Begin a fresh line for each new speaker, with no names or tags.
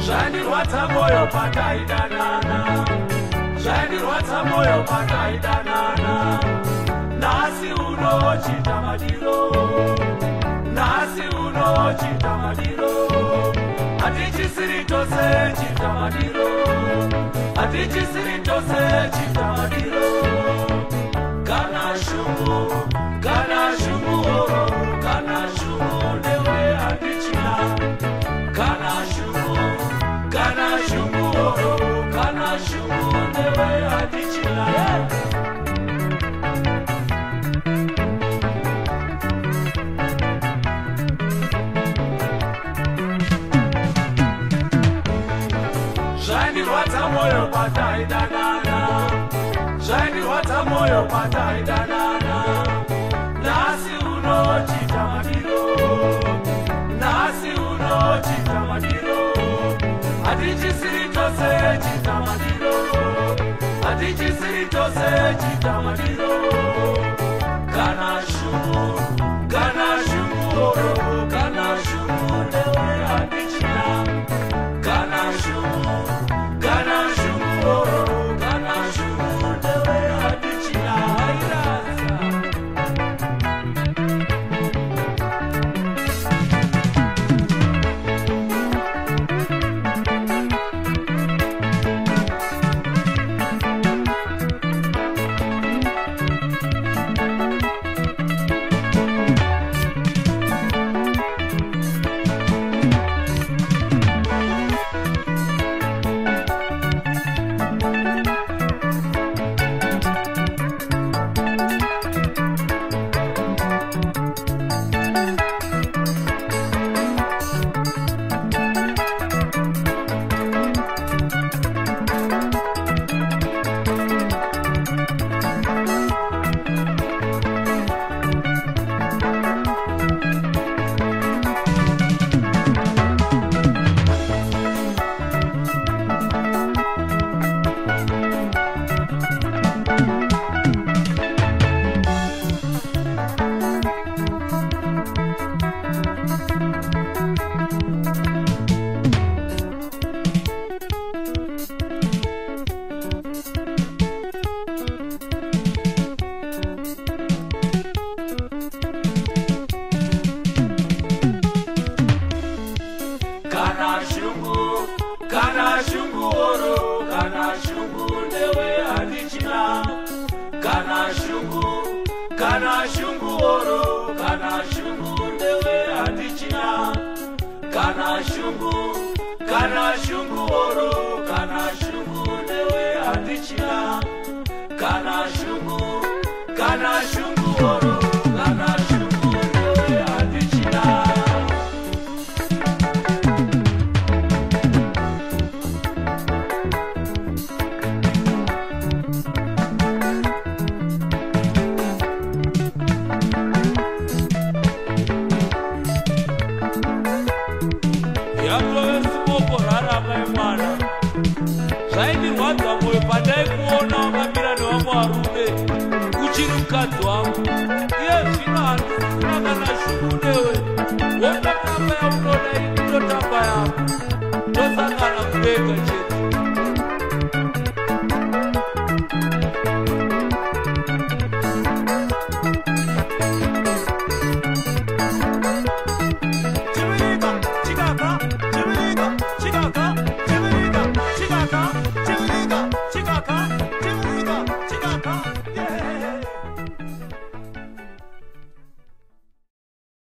Zvandirwadza moyo pataidanana, zvandirwadza moyo pataidanana. Nhasi unochita madiro, nhasi unochita madiro. Hatichisiri tose chita madiro, hatichisiri tose chita madiro. Kana shungu oro, kana shungu newe hatichina. Kana shungu oro, kana shungu newe hatichina. Zvandirwadza moyo pataidanana, zvandirwadza moyo pataidanana. Nhasi unochita madiro, nhasi unochita madiro. Hatichisiri tose chita madiro, hatichisiri tose chita madiro. Kana shungu oro, kana shungu newe hatichina. Kana shungu oro, kana shungu newe hatichina. Kana shungu oro, kana shungu newe hatichina. Kana shungu oro, kana shungu newe hatichina. Kana shungu oro, kana shungu newe hatichina. Kana shungu oro, kana shungu newe hatichina. Zvaindirwadza moyo pandaikuona wakamira nevamwe varume uchiri mukadzi wangu. Iye zvino handisina kana shungu newe, wototamba yaunoda ini ndotamba yangu, tosangana kudenga.